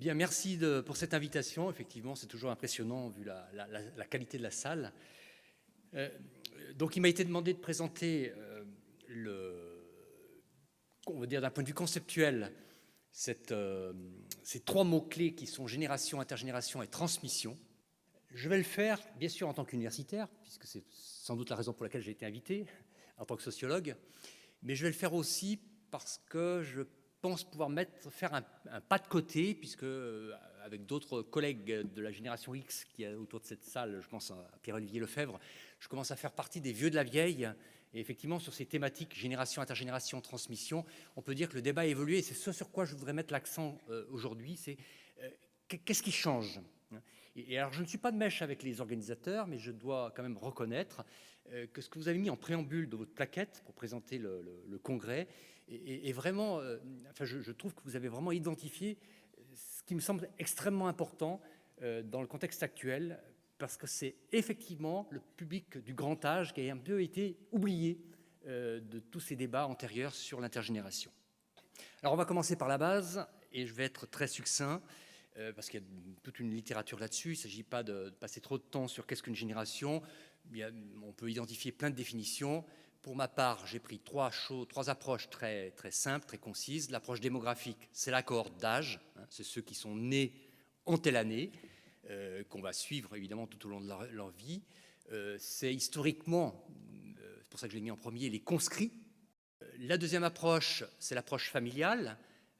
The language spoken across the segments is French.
Bien, merci pour cette invitation. Effectivement, c'est toujours impressionnant vu la qualité de la salle. Euh, donc, il m'a été demandé de présenter on va dire d'un point de vue conceptuel, ces trois mots-clés qui sont génération, intergénération et transmission. Je vais le faire, bien sûr, en tant qu'universitaire, puisque c'est sans doute la raison pour laquelle j'ai été invité, en tant que sociologue, mais je vais le faire aussi parce que je pense pouvoir faire un pas de côté, puisque avec d'autres collègues de la génération X qui est autour de cette salle, je pense à Pierre-Olivier Lefebvre, je commence à faire partie des vieux de la vieille. Et effectivement, sur ces thématiques génération, intergénération, transmission, on peut dire que le débat a évolué. Et c'est ce sur quoi je voudrais mettre l'accent aujourd'hui, c'est qu'est-ce qui change. Et alors, je ne suis pas de mèche avec les organisateurs, mais je dois quand même reconnaître que ce que vous avez mis en préambule de votre plaquette pour présenter le congrès est vraiment, enfin, je trouve que vous avez vraiment identifié ce qui me semble extrêmement important dans le contexte actuel, parce que c'est effectivement le public du grand âge qui a un peu été oublié de tous ces débats antérieurs sur l'intergénération. Alors, on va commencer par la base, et je vais être très succinct, parce qu'il y a toute une littérature là-dessus. Il ne s'agit pas de passer trop de temps sur qu'est-ce qu'une génération. On peut identifier plein de définitions. Pour ma part, j'ai pris trois approches très, très simples, très concises. L'approche démographique, c'est la cohorte d'âge. C'est ceux qui sont nés en telle année, qu'on va suivre évidemment tout au long de leur vie. C'est historiquement, c'est pour ça que je l'ai mis en premier, les conscrits. La deuxième approche, c'est l'approche familiale.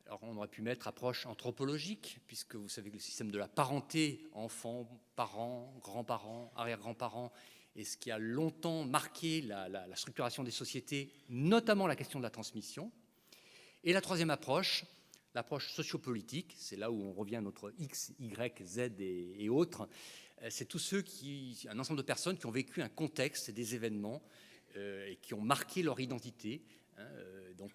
Alors, on aurait pu mettre approche anthropologique, puisque vous savez que le système de la parenté, enfants, parents, grands-parents, arrière-grands-parents, est ce qui a longtemps marqué la structuration des sociétés, notamment la question de la transmission. Et la troisième approche, l'approche sociopolitique, c'est là où on revient à notre X, Y, Z et autres, c'est tous ceux un ensemble de personnes qui ont vécu un contexte et des événements et qui ont marqué leur identité. Donc,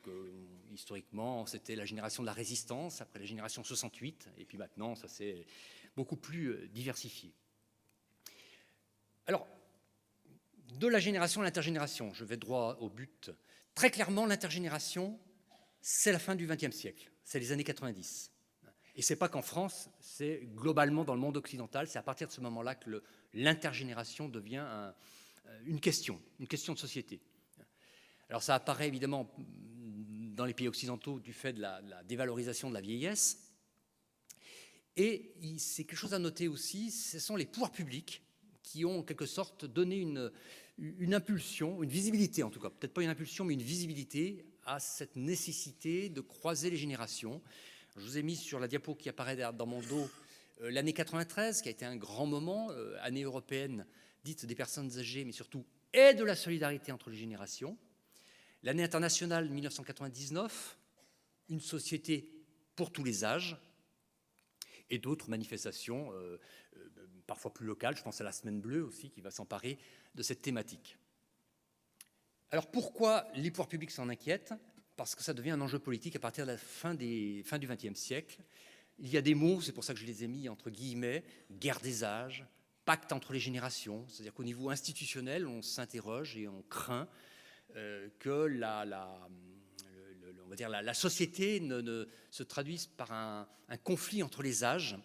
historiquement, c'était la génération de la résistance, après la génération 68, et puis maintenant, ça s'est beaucoup plus diversifié. Alors, de la génération à l'intergénération, je vais droit au but. Très clairement, l'intergénération, c'est la fin du XXe siècle, c'est les années 90. Et c'est pas qu'en France, c'est globalement dans le monde occidental, c'est à partir de ce moment-là que l'intergénération devient une question de société. Alors ça apparaît évidemment dans les pays occidentaux du fait de la dévalorisation de la vieillesse. Et c'est quelque chose à noter aussi, ce sont les pouvoirs publics qui ont en quelque sorte donné une impulsion, une visibilité en tout cas, peut-être pas une impulsion, mais une visibilité à cette nécessité de croiser les générations. Je vous ai mis sur la diapo qui apparaît dans mon dos l'année 93, qui a été un grand moment, année européenne dite des personnes âgées, mais surtout et de la solidarité entre les générations. L'année internationale 1999, une société pour tous les âges, et d'autres manifestations, parfois plus locales. Je pense à la Semaine Bleue aussi, qui va s'emparer de cette thématique. Alors pourquoi les pouvoirs publics s'en inquiètent? Parce que ça devient un enjeu politique à partir de la fin du XXe siècle. Il y a des mots, c'est pour ça que je les ai mis entre guillemets, guerre des âges, pacte entre les générations, c'est-à-dire qu'au niveau institutionnel, on s'interroge et on craint que on va dire la société ne se traduise par un conflit entre les âges.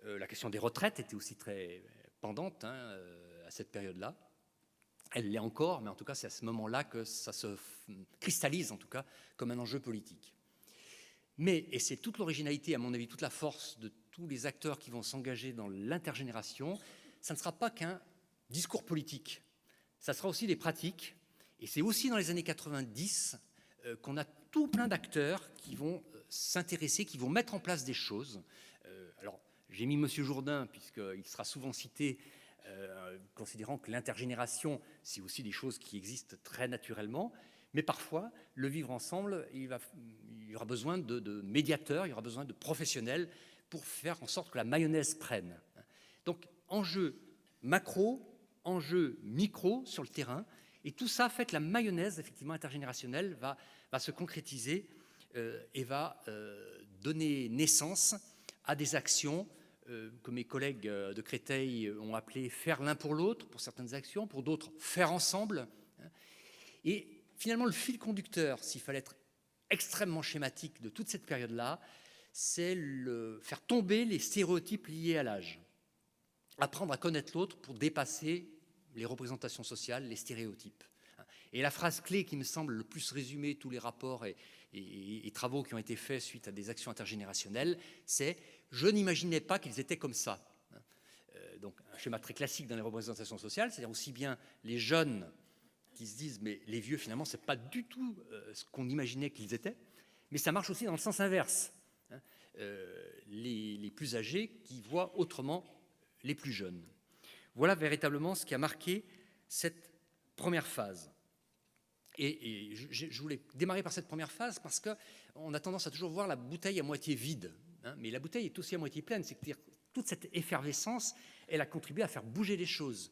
La question des retraites était aussi très pendante à cette période-là. Elle l'est encore, mais en tout cas, c'est à ce moment-là que ça se cristallise, en tout cas, comme un enjeu politique. Mais, et c'est toute l'originalité, à mon avis, toute la force de tous les acteurs qui vont s'engager dans l'intergénération, ça ne sera pas qu'un discours politique, ça sera aussi des pratiques. Et c'est aussi dans les années 90 qu'on a tout plein d'acteurs qui vont s'intéresser, qui vont mettre en place des choses. Alors, j'ai mis M. Jourdain, puisqu'il sera souvent cité, considérant que l'intergénération, c'est aussi des choses qui existent très naturellement, mais parfois, le vivre ensemble, il y aura besoin de médiateurs, il y aura besoin de professionnels pour faire en sorte que la mayonnaise prenne. Donc, enjeu macro, enjeu micro sur le terrain, et tout ça fait que la mayonnaise, effectivement, intergénérationnelle va se concrétiser et va donner naissance à des actions que mes collègues de Créteil ont appelé « faire l'un pour l'autre » pour certaines actions, pour d'autres « faire ensemble ». Et finalement, le fil conducteur, s'il fallait être extrêmement schématique de toute cette période-là, c'est faire tomber les stéréotypes liés à l'âge. Apprendre à connaître l'autre pour dépasser les représentations sociales, les stéréotypes. Et la phrase clé qui me semble le plus résumer tous les rapports et travaux qui ont été faits suite à des actions intergénérationnelles, c'est « je n'imaginais pas qu'ils étaient comme ça ». Donc un schéma très classique dans les représentations sociales, c'est-à-dire aussi bien les jeunes qui se disent « mais les vieux, finalement, ce n'est pas du tout ce qu'on imaginait qu'ils étaient », mais ça marche aussi dans le sens inverse. Les plus âgés qui voient autrement les plus jeunes. Voilà véritablement ce qui a marqué cette première phase. Et je voulais démarrer par cette première phase parce qu'on a tendance à toujours voir la bouteille à moitié vide. Mais la bouteille est aussi à moitié pleine. C'est-à-dire toute cette effervescence, elle a contribué à faire bouger les choses.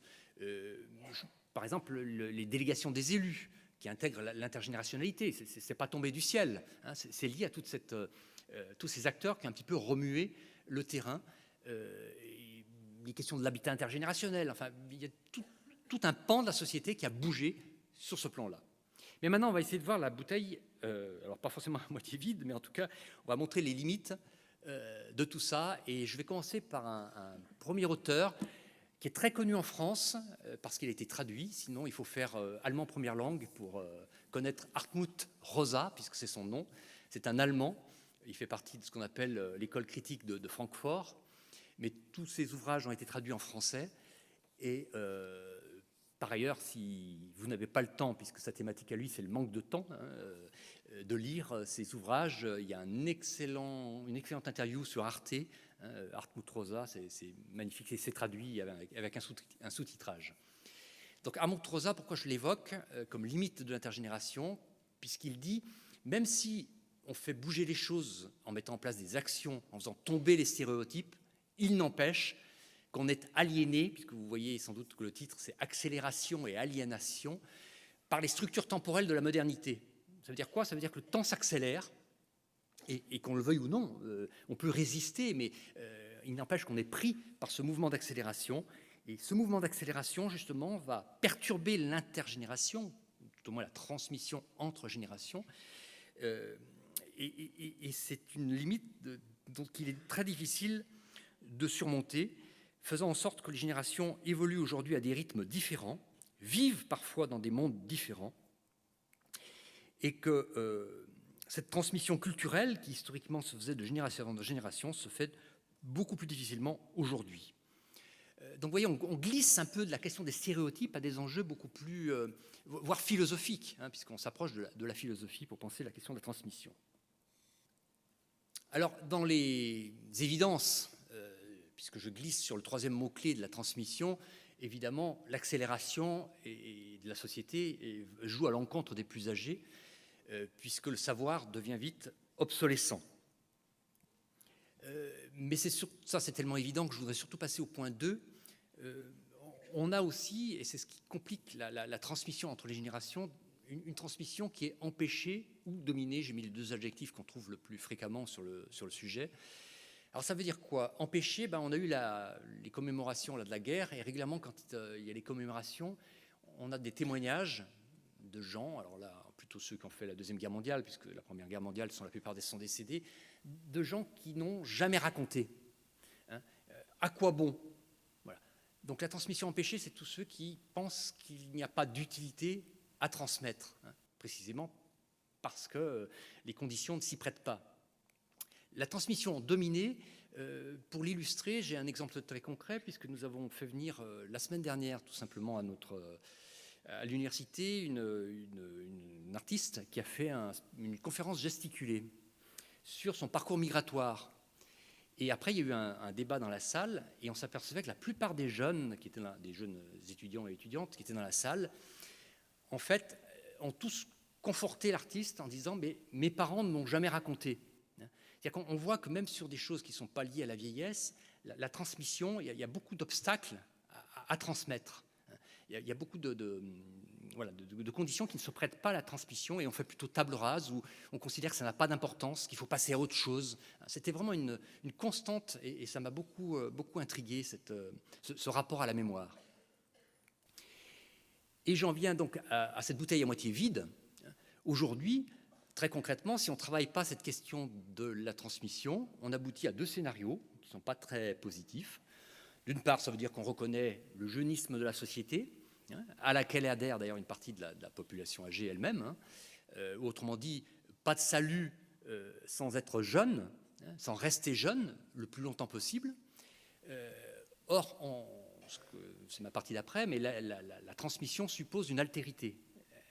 Par exemple, les délégations des élus qui intègrent l'intergénérationnalité, c'est pas tombé du ciel. C'est lié à tous ces acteurs qui ont un petit peu remué le terrain. Les questions de l'habitat intergénérationnel. Enfin, il y a tout un pan de la société qui a bougé sur ce plan-là. Mais maintenant, on va essayer de voir la bouteille, alors pas forcément à moitié vide, mais en tout cas, on va montrer les limites de tout ça. Et je vais commencer par un premier auteur qui est très connu en France, parce qu'il a été traduit. Sinon, il faut faire allemand première langue pour connaître Hartmut Rosa, puisque c'est son nom. C'est un Allemand. Il fait partie de ce qu'on appelle l'école critique de Francfort. Mais tous ses ouvrages ont été traduits en français. Et par ailleurs, si vous n'avez pas le temps, puisque sa thématique à lui, c'est le manque de temps, de lire ses ouvrages, il y a une excellente interview sur Arte, Hartmut Rosa, c'est magnifique, et c'est traduit avec un sous-titrage. Donc Hartmut Rosa, pourquoi je l'évoque comme limite de l'intergénération, puisqu'il dit, même si on fait bouger les choses en mettant en place des actions, en faisant tomber les stéréotypes, il n'empêche qu'on est aliéné, puisque vous voyez sans doute que le titre c'est « Accélération et aliénation », par les structures temporelles de la modernité. Ça veut dire quoi? Ça veut dire que le temps s'accélère, et qu'on le veuille ou non, on peut résister, mais il n'empêche qu'on est pris par ce mouvement d'accélération. Et ce mouvement d'accélération, justement, va perturber l'intergénération, tout au moins la transmission entre générations, et c'est une limite dont il est très difficile de surmonter, faisant en sorte que les générations évoluent aujourd'hui à des rythmes différents, vivent parfois dans des mondes différents, et que cette transmission culturelle, qui historiquement se faisait de génération en génération, se fait beaucoup plus difficilement aujourd'hui. Donc vous voyez, on glisse un peu de la question des stéréotypes à des enjeux beaucoup plus, voire philosophiques, puisqu'on s'approche de la philosophie pour penser la question de la transmission. Alors, dans les évidences, puisque je glisse sur le troisième mot-clé de la transmission, évidemment, l'accélération de la société joue à l'encontre des plus âgés, puisque le savoir devient vite obsolescent. Mais ça, c'est tellement évident que je voudrais surtout passer au point 2. On a aussi, et c'est ce qui complique la transmission entre les générations, une transmission qui est empêchée ou dominée. J'ai mis les deux adjectifs qu'on trouve le plus fréquemment sur le sujet. Alors ça veut dire quoi? Empêcher, on a eu les commémorations de la guerre, et régulièrement quand il y a les commémorations, on a des témoignages de gens, alors là plutôt ceux qui ont fait la Deuxième Guerre mondiale, puisque la Première Guerre mondiale, la plupart des sont décédés, de gens qui n'ont jamais raconté. À quoi bon? Voilà. Donc la transmission empêchée, c'est tous ceux qui pensent qu'il n'y a pas d'utilité à transmettre, précisément parce que les conditions ne s'y prêtent pas. La transmission dominée, pour l'illustrer, j'ai un exemple très concret, puisque nous avons fait venir la semaine dernière, tout simplement, à l'université, une artiste qui a fait une conférence gesticulée sur son parcours migratoire. Et après, il y a eu un débat dans la salle, et on s'apercevait que la plupart des jeunes, qui étaient là, des jeunes étudiants et étudiantes qui étaient dans la salle, en fait, ont tous conforté l'artiste en disant « mais mes parents ne m'ont jamais raconté ». C'est-à-dire qu'on voit que même sur des choses qui ne sont pas liées à la vieillesse, la transmission, il y a beaucoup d'obstacles à transmettre. Il y a beaucoup de conditions qui ne se prêtent pas à la transmission, et on fait plutôt table rase où on considère que ça n'a pas d'importance, qu'il faut passer à autre chose. C'était vraiment une constante, et ça m'a beaucoup intrigué, ce rapport à la mémoire. Et j'en viens donc à cette bouteille à moitié vide. Aujourd'hui, Très concrètement, si on ne travaille pas cette question de la transmission, on aboutit à 2 scénarios qui ne sont pas très positifs. D'une part, ça veut dire qu'on reconnaît le jeunisme de la société, à laquelle adhère d'ailleurs une partie de la population âgée elle-même. Autrement dit, pas de salut sans être jeune, sans rester jeune le plus longtemps possible. Or, c'est ma partie d'après, mais la transmission suppose une altérité,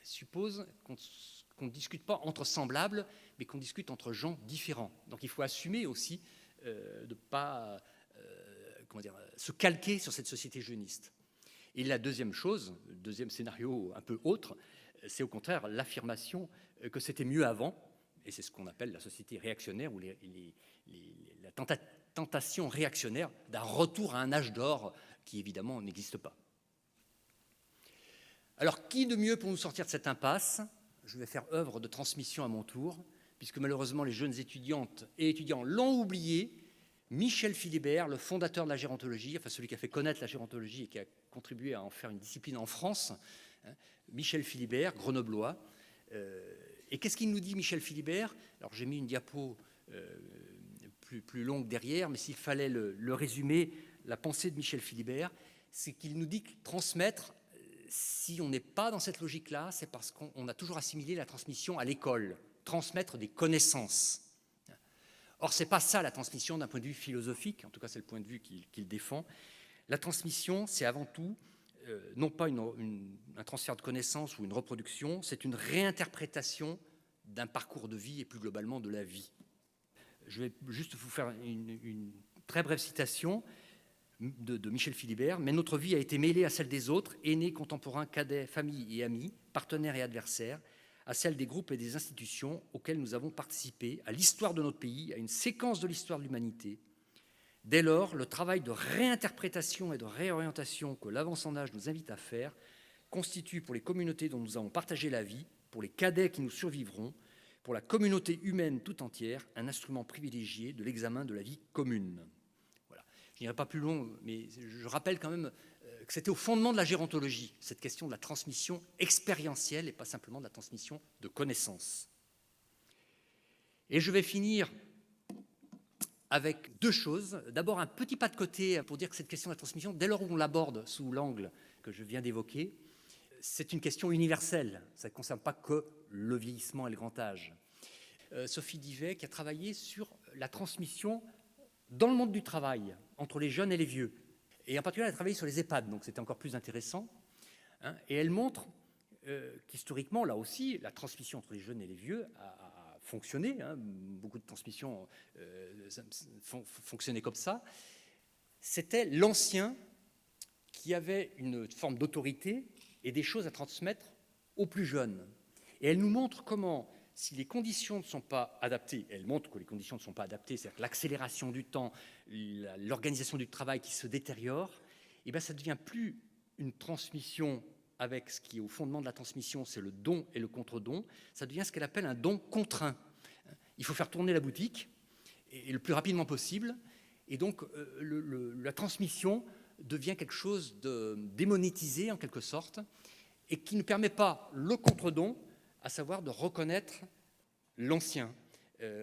suppose qu'on ne discute pas entre semblables, mais qu'on discute entre gens différents. Donc il faut assumer aussi de ne pas se calquer sur cette société jeuniste. Et la deuxième chose, le deuxième scénario un peu autre, c'est au contraire l'affirmation que c'était mieux avant, et c'est ce qu'on appelle la société réactionnaire ou la tentation réactionnaire d'un retour à un âge d'or qui évidemment n'existe pas. Alors qui de mieux pour nous sortir de cette impasse ? Je vais faire œuvre de transmission à mon tour, puisque malheureusement les jeunes étudiantes et étudiants l'ont oublié. Michel Philibert, le fondateur de la gérontologie, enfin celui qui a fait connaître la gérontologie et qui a contribué à en faire une discipline en France, Michel Philibert, grenoblois. Et qu'est-ce qu'il nous dit, Michel Philibert ? Alors j'ai mis une diapo plus longue derrière, mais s'il fallait le résumer, la pensée de Michel Philibert, c'est qu'il nous dit que transmettre, si on n'est pas dans cette logique-là, c'est parce qu'on a toujours assimilé la transmission à l'école, transmettre des connaissances. Or, ce n'est pas ça la transmission d'un point de vue philosophique, en tout cas c'est le point de vue qu'il défend. La transmission, c'est avant tout, non pas un transfert de connaissances ou une reproduction, c'est une réinterprétation d'un parcours de vie et plus globalement de la vie. Je vais juste vous faire une très brève citation de Michel Philibert. « Mais notre vie a été mêlée à celle des autres, aînés, contemporains, cadets, familles et amis, partenaires et adversaires, à celle des groupes et des institutions auxquels nous avons participé, à l'histoire de notre pays, à une séquence de l'histoire de l'humanité. Dès lors, le travail de réinterprétation et de réorientation que l'avance en âge nous invite à faire constitue pour les communautés dont nous avons partagé la vie, pour les cadets qui nous survivront, pour la communauté humaine tout entière, un instrument privilégié de l'examen de la vie commune. » Voilà. Je n'irai pas plus long, mais je rappelle quand même que c'était au fondement de la gérontologie, cette question de la transmission expérientielle et pas simplement de la transmission de connaissances. Et je vais finir avec 2 choses. D'abord, un petit pas de côté pour dire que cette question de la transmission, dès lors où on l'aborde sous l'angle que je viens d'évoquer, c'est une question universelle. Ça ne concerne pas que le vieillissement et le grand âge. Sophie Divet, qui a travaillé sur la transmission dans le monde du travail, entre les jeunes et les vieux. Et en particulier, elle a travaillé sur les EHPAD, donc c'était encore plus intéressant. Et elle montre qu'historiquement, là aussi, la transmission entre les jeunes et les vieux a fonctionné. Beaucoup de transmissions fonctionnaient comme ça. C'était l'ancien qui avait une forme d'autorité et des choses à transmettre aux plus jeunes. Et elle nous montre comment, si les conditions ne sont pas adaptées, elle montre que les conditions ne sont pas adaptées, c'est-à-dire que l'accélération du temps, l'organisation du travail qui se détériore, et bien ça ne devient plus une transmission avec ce qui est au fondement de la transmission, c'est le don et le contre-don, ça devient ce qu'elle appelle un don contraint. Il faut faire tourner la boutique, et le plus rapidement possible, et donc la transmission devient quelque chose de démonétisé en quelque sorte, et qui ne permet pas le contre-don, à savoir de reconnaître l'ancien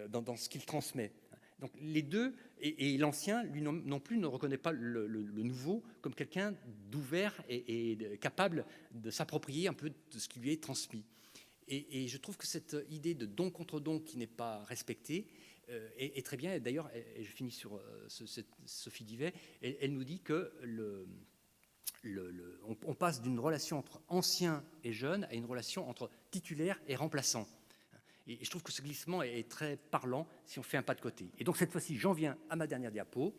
dans ce qu'il transmet. Donc les deux, et l'ancien, lui non plus, ne reconnaît pas le nouveau comme quelqu'un d'ouvert et capable de s'approprier un peu de ce qui lui est transmis. Et je trouve que cette idée de don contre don qui n'est pas respectée est très bien. Et d'ailleurs, et je finis sur Sophie Divet, elle nous dit que on passe d'une relation entre anciens et jeunes à une relation entre titulaires et remplaçants. Et je trouve que ce glissement est très parlant si on fait un pas de côté. Et donc cette fois-ci, j'en viens à ma dernière diapo.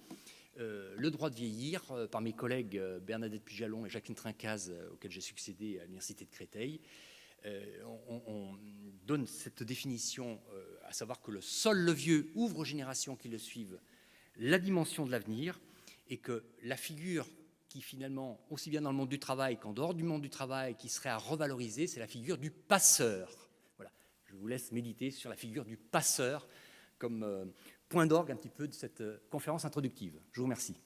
Le droit de vieillir, par mes collègues Bernadette Pujalon et Jacqueline Trincaz, auxquels j'ai succédé à l'Université de Créteil. On donne cette définition, à savoir que seul le vieux ouvre aux générations qui le suivent la dimension de l'avenir, et que la figure qui finalement, aussi bien dans le monde du travail qu'en dehors du monde du travail, qui serait à revaloriser, c'est la figure du passeur. Voilà. Je vous laisse méditer sur la figure du passeur comme point d'orgue un petit peu de cette conférence introductive. Je vous remercie.